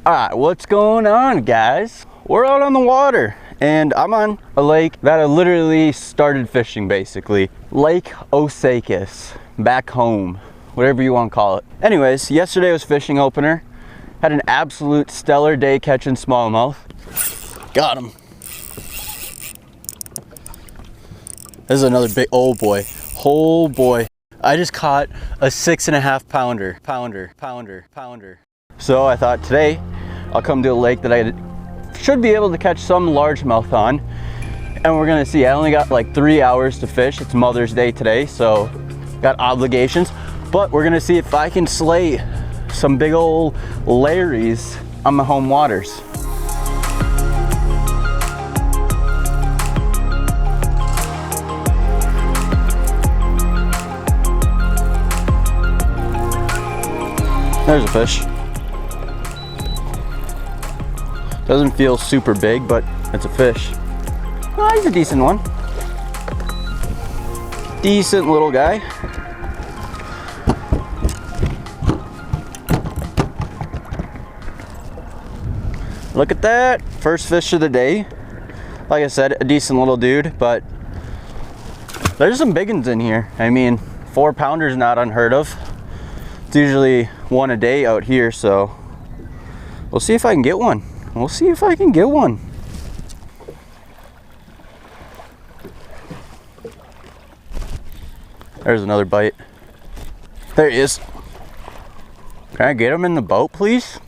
Alright, what's going on, guys? We're out on the water and I'm on a lake that I literally started fishing, basically. Lake Osakis, back home, whatever you want to call it. Anyways, yesterday was fishing opener. Had an absolute stellar day catching smallmouth. Got him. This is another big, oh boy, oh boy. I just caught a 6.5 pounder. So I thought today I'll come to a lake that I should be able to catch some largemouth on, and we're gonna see. I only got like 3 hours to fish. It's Mother's Day today, so got obligations, but we're gonna see if I can slay some big old Larrys on my home waters. There's a fish. Doesn't feel super big, but it's a fish. Oh, he's a decent one. Decent little guy. Look at that. First fish of the day. Like I said, a decent little dude, but there's some big ones in here. I mean, 4 pounders not unheard of. It's usually 1 a day out here, so we'll see if I can get one. We'll see if I can get one. There's another bite. There he is. Can I get him in the boat, please?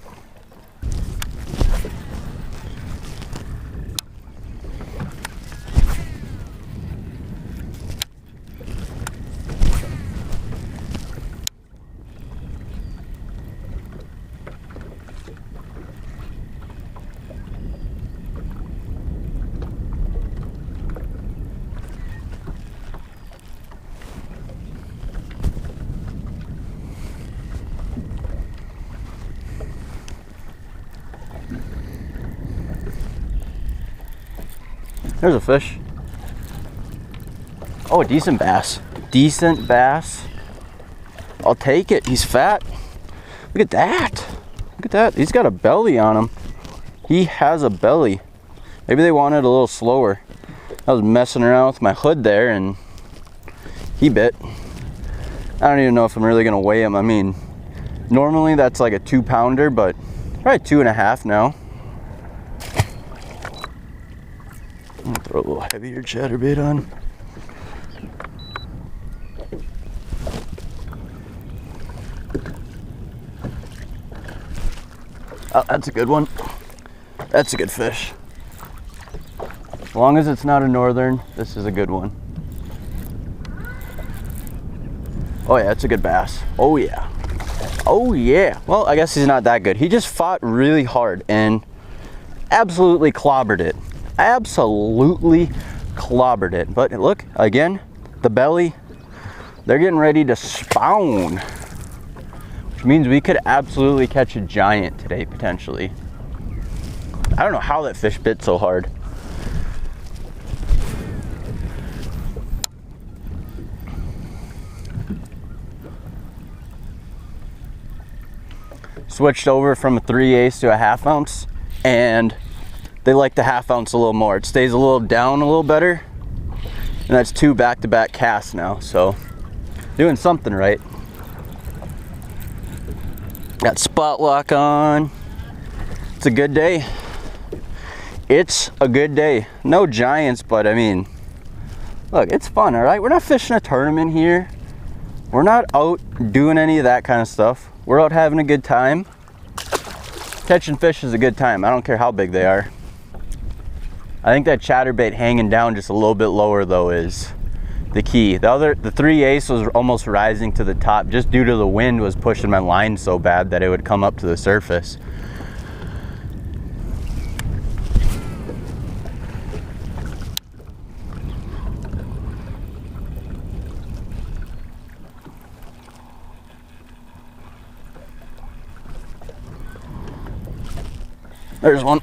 There's a fish. Oh, a decent bass. Decent bass. I'll take it. He's fat. Look at that. Look at that. He's got a belly on him. He has a belly. Maybe they wanted a little slower. I was messing around with my hood there and he bit. I don't even know if I'm really gonna weigh him. I mean, normally that's like a 2 pounder, but probably 2.5 now. Throw a little heavier chatterbait on. Oh, that's a good one. That's a good fish. As long as it's not a northern, this is a good one. Oh yeah, it's a good bass. Oh yeah. Oh yeah. Well, I guess he's not that good. He just fought really hard and absolutely clobbered it. Absolutely clobbered it. But look, again, the belly, they're getting ready to spawn, which means we could absolutely catch a giant today, potentially. I don't know how that fish bit so hard. Switched over from a 3/8 to a 1/2 ounce, and they like the 1/2 ounce a little more. It stays a little down a little better, and that's 2 back-to-back casts now, so doing something right. Got spot lock on. It's a good day. It's a good day. No giants, but I mean, look, it's fun, all right? We're not fishing a tournament here. We're not out doing any of that kind of stuff. We're out having a good time. Catching fish is a good time. I don't care how big they are. I think that chatterbait hanging down just a little bit lower though is the key. The 3/8 was almost rising to the top just due to the wind was pushing my line so bad that it would come up to the surface. There's one.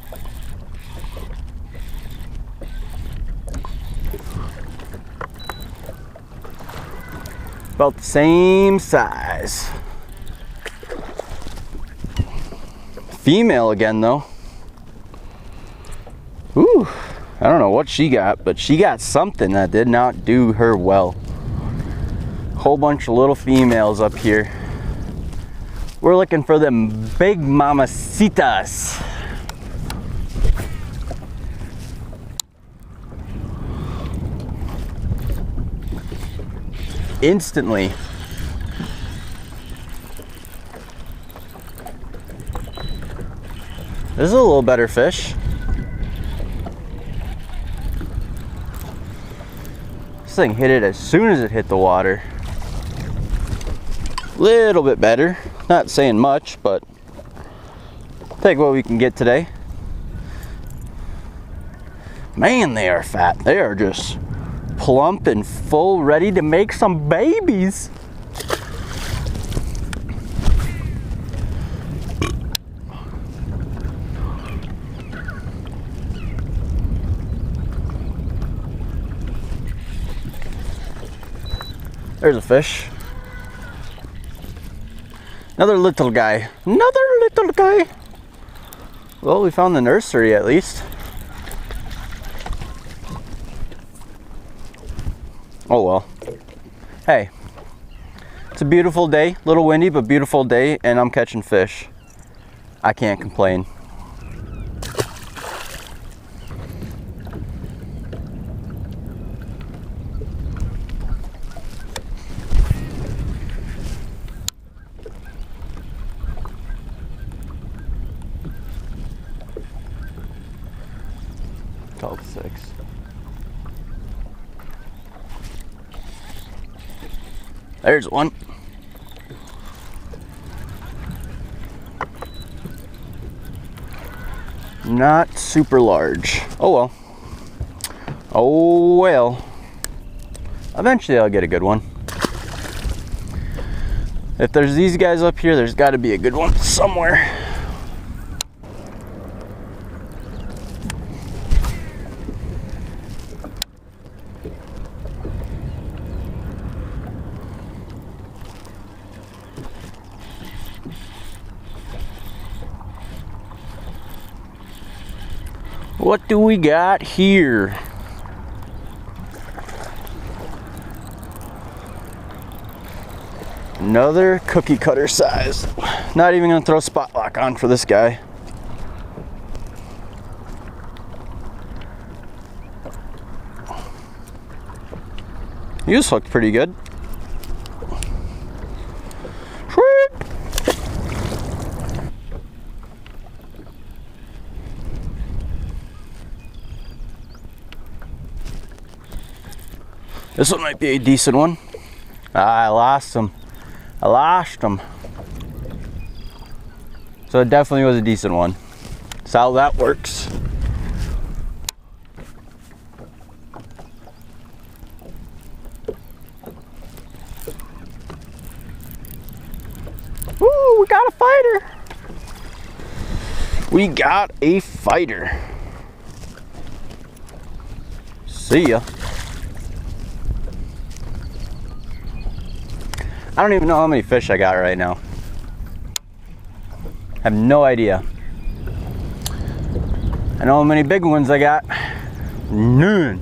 About the same size. female again though. Ooh, I don't know what she got, but she got something that did not do her well. Whole bunch of little females up here. We're looking for them big mamacitas. Instantly. This is a little better fish. This thing hit it as soon as it hit the water. Little bit better. Not saying much, but take what we can get today. Man, they are fat. They are just plump and full, ready to make some babies. There's a fish. Another little guy. Another little guy. Well, we found the nursery at least. Oh well. Hey, it's a beautiful day. A little windy, but beautiful day, and I'm catching fish. I can't complain. All 6. There's one. Not super large. Oh well. Oh well. Eventually I'll get a good one. If there's these guys up here, there's got to be a good one somewhere. What do we got here? Another cookie cutter size. Not even gonna throw spot lock on for this guy. He was hooked pretty good. This one might be a decent one. I lost him. I lost him. So it definitely was a decent one. That's how that works. Woo, we got a fighter. We got a fighter. See ya. I don't even know how many fish I got right now. I have no idea. I know how many big ones I got. None.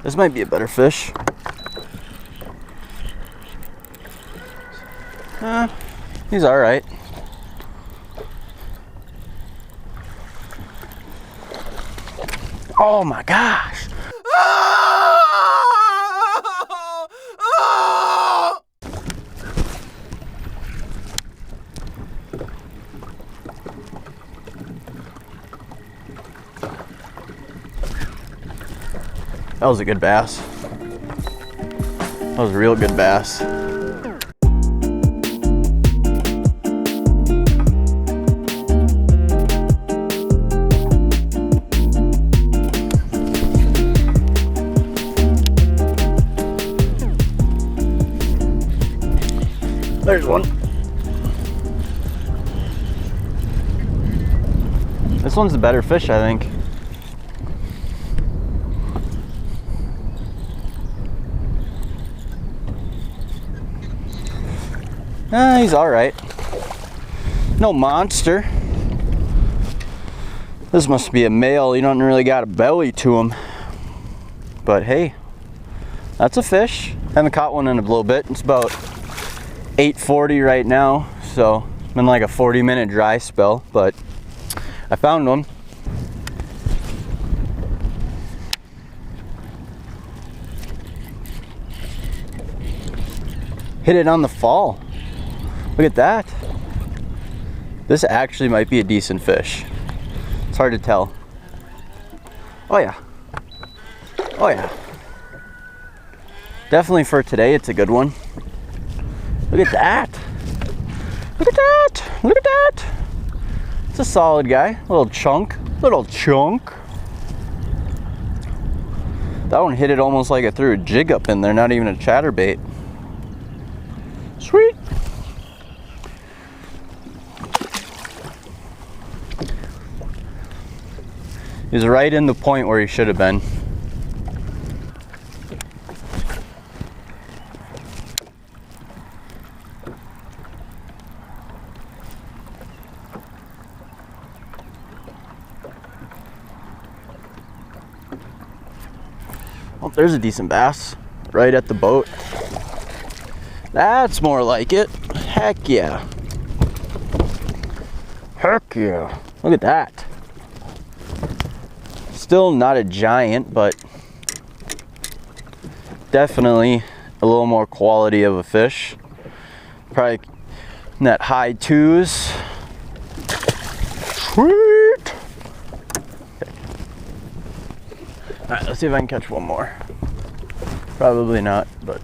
This might be a better fish. He's all right. Oh my gosh. That was a good bass. That was a real good bass. There's one. This one's the better fish, I think. He's all right. No monster. This must be a male. He don't really got a belly to him. But hey, that's a fish. Haven't caught one in a little bit. It's about 8:40 right now, so been like a 40-minute dry spell, but I found one. Hit it on the fall. Look at that. This actually might be a decent fish. It's hard to tell. Oh yeah. Oh yeah. Definitely for today, it's a good one. Look at that. Look at that. Look at that. It's a solid guy. Little chunk. Little chunk. That one hit it almost like it threw a jig up in there, not even a chatterbait. Sweet. He's right in the point where he should have been. Oh, there's a decent bass right at the boat. That's more like it. Heck yeah. Heck yeah. Look at that. Still not a giant, but definitely a little more quality of a fish. Probably in that high 2s. Sweet. All right, let's see if I can catch one more. Probably not, but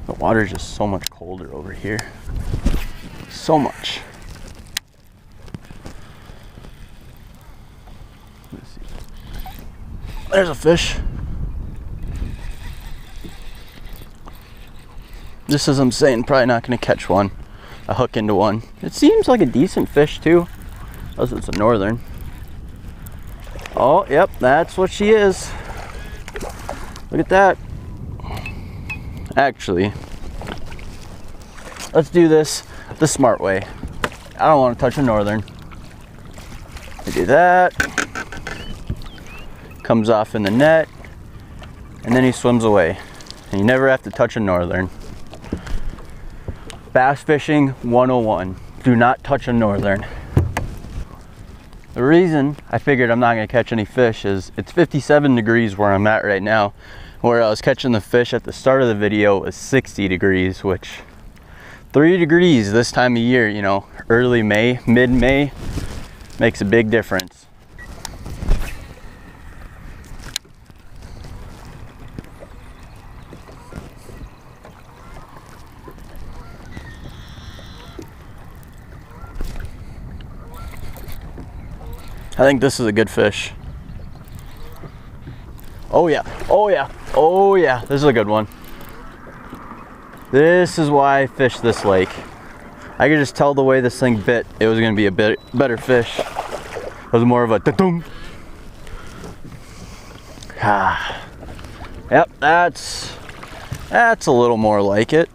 the water's just so much colder over here. So much. Let's see. There's a fish. Just as I'm saying, probably not gonna catch one. A hook into one. It seems like a decent fish too, unless it's a northern. Oh, yep, that's what she is. Look at that. Actually, let's do this the smart way. I don't want to touch a northern. I do that. Comes off in the net, and then he swims away. And you never have to touch a northern. Bass fishing 101. Do not touch a northern. The reason I figured I'm not going to catch any fish is it's 57 degrees where I'm at right now. Where I was catching the fish at the start of the video was 60 degrees, which 3 degrees this time of year, you know, early May, mid-May, makes a big difference. I think this is a good fish. Oh yeah, oh yeah, oh yeah, this is a good one. This is why I fish this lake. I could just tell the way this thing bit, it was gonna be a bit better fish. It was more of a da-dum. Ah. Yep, that's a little more like it.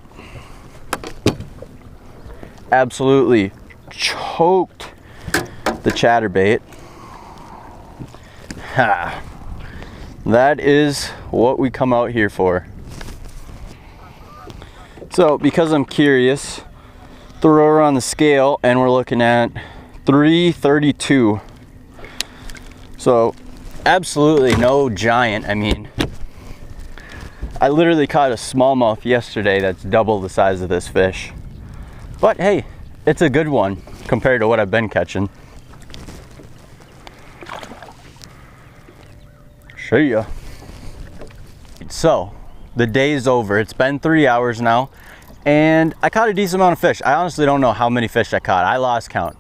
Absolutely choked the chatterbait. Ha. That is what we come out here for. So because I'm curious, throw her on the scale and we're looking at 332. So absolutely no giant. I mean, I literally caught a smallmouth yesterday that's double the size of this fish. But hey, it's a good one compared to what I've been catching. See ya. So the day's over. It's been 3 hours now and I caught a decent amount of fish. I honestly don't know how many fish I caught. I lost count.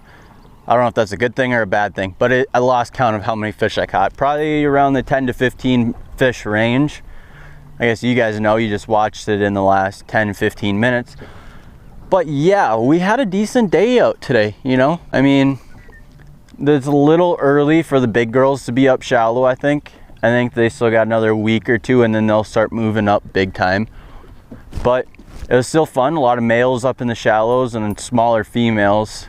I don't know if that's a good thing or a bad thing, but I lost count of how many fish I caught. Probably around the 10 to 15 fish range. I guess you guys know, you just watched it in the last 10-15 minutes. But yeah, we had a decent day out today, you know? I mean, it's a little early for the big girls to be up shallow, I think. I think they still got another week or two and then they'll start moving up big time. But it was still fun. A lot of males up in the shallows and then smaller females.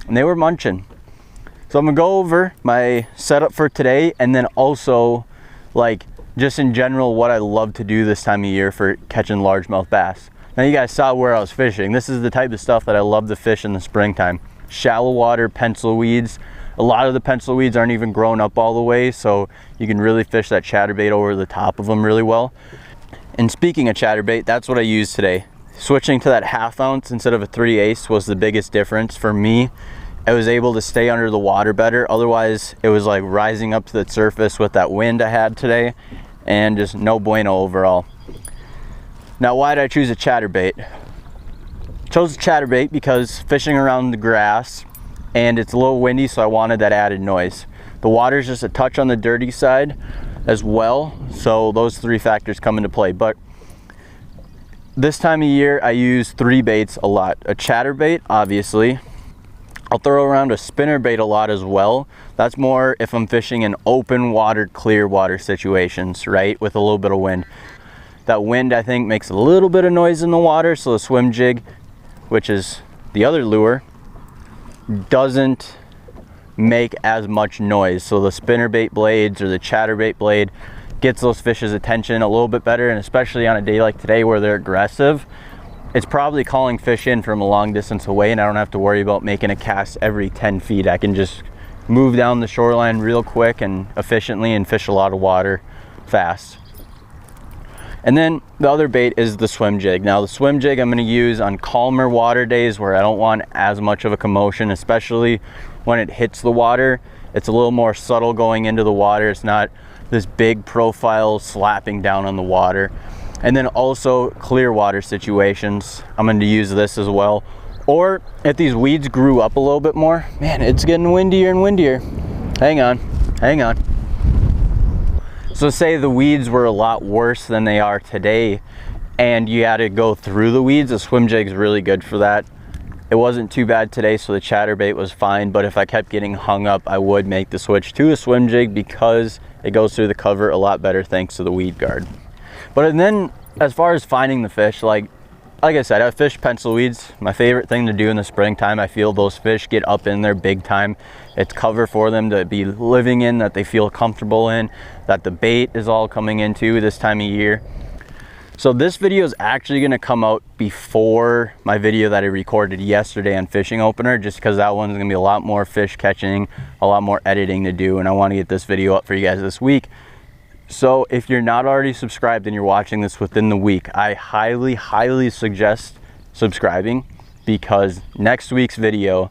And they were munching. So I'm gonna go over my setup for today and then also like just in general what I love to do this time of year for catching largemouth bass. Now you guys saw where I was fishing. This is the type of stuff that I love to fish in the springtime. Shallow water pencil weeds. A lot of the pencil weeds aren't even grown up all the way, so you can really fish that chatterbait over the top of them really well. And speaking of chatterbait, that's what I used today. Switching to that 1/2 ounce instead of a 3/8 was the biggest difference for me. I was able to stay under the water better. Otherwise, it was like rising up to the surface with that wind I had today, and just no bueno overall. Now, why did I choose a chatterbait? Chose a chatterbait because fishing around the grass and it's a little windy, so I wanted that added noise. The water's just a touch on the dirty side as well, so those 3 factors come into play. But this time of year, I use 3 baits a lot. A chatterbait, obviously. I'll throw around a spinnerbait a lot as well. That's more if I'm fishing in open water, clear water situations, right? With a little bit of wind. That wind, I think, makes a little bit of noise in the water, so the swim jig, which is the other lure, doesn't make as much noise. So the spinnerbait blades or the chatterbait blade gets those fish's attention a little bit better, and especially on a day like today where they're aggressive, it's probably calling fish in from a long distance away, and I don't have to worry about making a cast every 10 feet. I can just move down the shoreline real quick and efficiently and fish a lot of water fast. And then the other bait is the swim jig. Now the swim jig I'm going to use on calmer water days where I don't want as much of a commotion, especially when it hits the water. It's a little more subtle going into the water. It's not this big profile slapping down on the water. And then also clear water situations, I'm going to use this as well. Or if these weeds grew up a little bit more, man, it's getting windier and windier. Hang on, hang on. So say the weeds were a lot worse than they are today and you had to go through the weeds, a swim jig's really good for that. It wasn't too bad today, so the chatterbait was fine, but if I kept getting hung up, I would make the switch to a swim jig because it goes through the cover a lot better thanks to the weed guard. But then as far as finding the fish, like I said, I fish pencil weeds. My favorite thing to do in the springtime. I feel those fish get up in there big time. It's cover for them to be living in, that they feel comfortable in, that the bait is all coming into this time of year. So this video is actually going to come out before my video that I recorded yesterday on fishing opener, just because that one's going to be a lot more fish catching, a lot more editing to do, and I want to get this video up for you guys this week. So if you're not already subscribed and you're watching this within the week, I highly suggest subscribing, because next week's video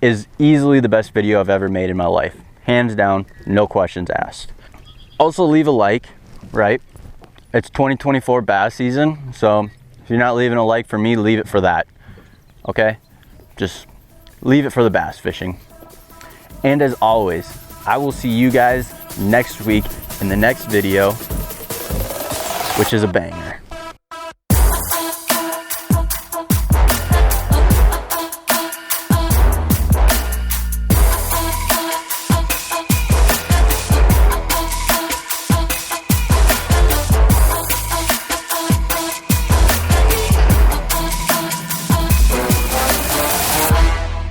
is easily the best video I've ever made in my life. Hands down, no questions asked. Also leave a like, right? It's 2024 bass season, so if you're not leaving a like for me, leave it for that, okay? Just leave it for the bass fishing. And as always, I will see you guys next week in the next video, which is a banger.